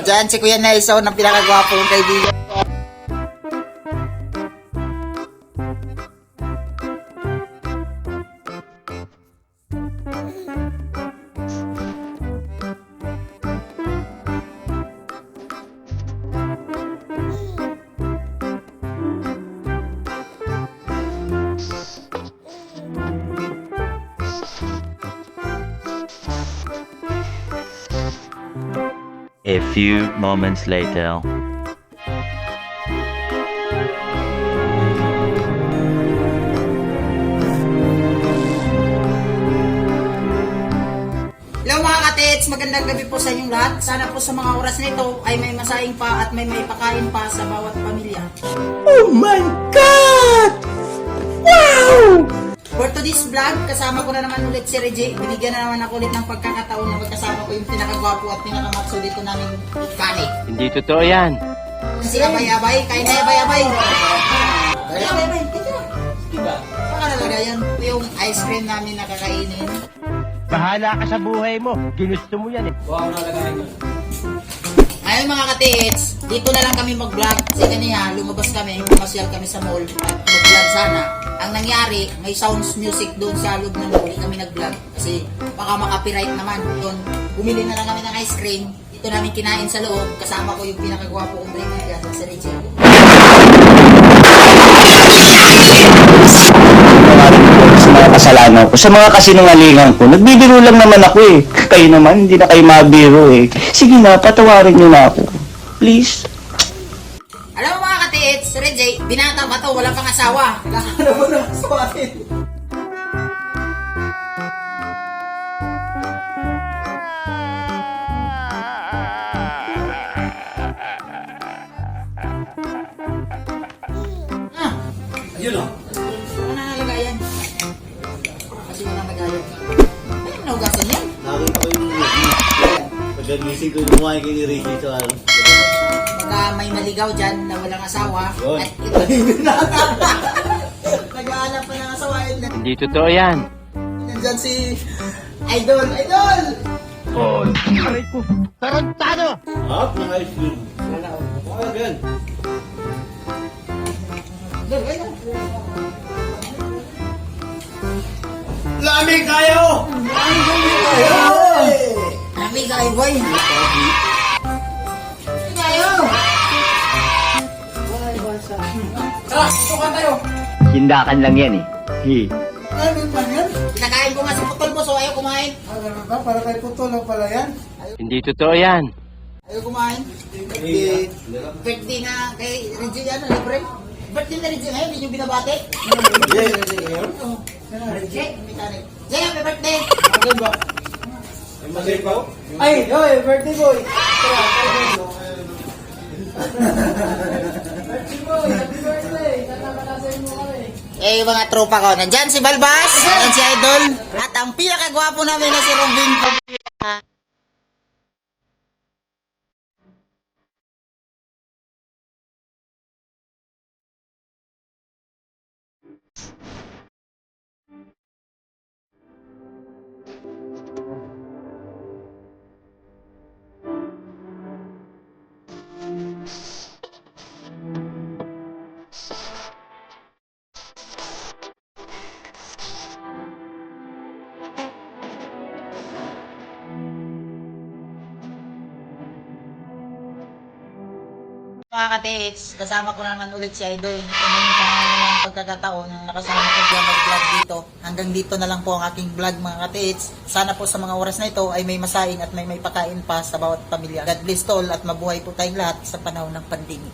Diyan si Kuya Nelson, ang pinakagwapong kaibigan. A few moments later. Hello mga katits, magandang gabi po sa inyong lahat. Sana po sa mga oras nito ay may masaing pa at may pakain pa sa bawat pamilya. Oh my God! Wow! For today's vlog, kasama ko na naman ulit si Reggie. Binigyan na naman ako ulit ng pagkakataon na magkasama ko yung pinakagwapo at pinakamatso dito namin kanik. Hindi totoo yan. Si Abay-Abay, kain na Abay-Abay. Abay-Abay, teka. Baka nalaga yan. Yung ice cream namin na kakainin. Bahala ka sa buhay mo. Ginusto mo yan eh. Ayun mga katits, dito na lang kami mag-vlog. Kasi kanina, lumabas kami, pumasyal kami sa mall at mag-vlog sana. Ang nangyari, may sounds music doon sa loob ng mall, kami nag-vlog. Kasi baka makapiright naman. Doon, bumili na lang kami ng ice cream. Ito namin kinain sa loob. Kasama ko yung pinakagwapo kong kaibigan, si Rachel. Sa mga kasalanan ko, sa mga kasinungalingan ko, nagbibiro lang naman ako eh. Kayo naman, hindi na kayo mabiro eh. Sige na, patawarin niyo na ako. Please. Alam mo mga katits, si Reggie, binata ba to? Wala pang asawa. Kailangan mo ng asawain. Yun o. Ano na nalagayan? Kasi walang nagayan. Ay, naugasan yan. Nakita ko yung pagkagising ko yung kumain kay ni Ricky sa ano. Baka may maligaw dyan na walang asawa. Yun. At ito yung binata. Naghahanap pa ng asawa. Hindi totoo yan. Nandyan si Idol. Idol! Oh, aray ko. Tarantado! Hap ng ice cream. Okay, gan. Idol, Idol. Lamig kayo! Kami kay boy. Kayo! Tara, tukan tayo. Hindakan lang yan eh. Ano ba yan? Kinakain ko nga si Putol mo, so ayaw kumain. Ba? Para kay Putol lang pala yan? Hindi totoo yan. Ayaw kumain. Birthday na kay Reggie, ano, libre. Birthday na Reggie ngayon, hindi nyo binabate. Reggie, mechanic. Jay, happy birthday! Ano ba? May masipaw? Ay, oy, birthday boy! Eh, yung mga tropa ko. Nandyan si Balbas, nandyan si Idol, at ang pinakagwapo namin na si Robin. Mga katits, kasama ko naman ulit si Idol. Ito na yung pangalan pagkakataon na nakasama ko siya mag-vlog dito. Hanggang dito na lang po ang aking vlog mga katits. Sana po sa mga oras na ito ay may masaing at may pakain pa sa bawat pamilya. God bless all at mabuhay po tayong lahat sa panahon ng pandemic.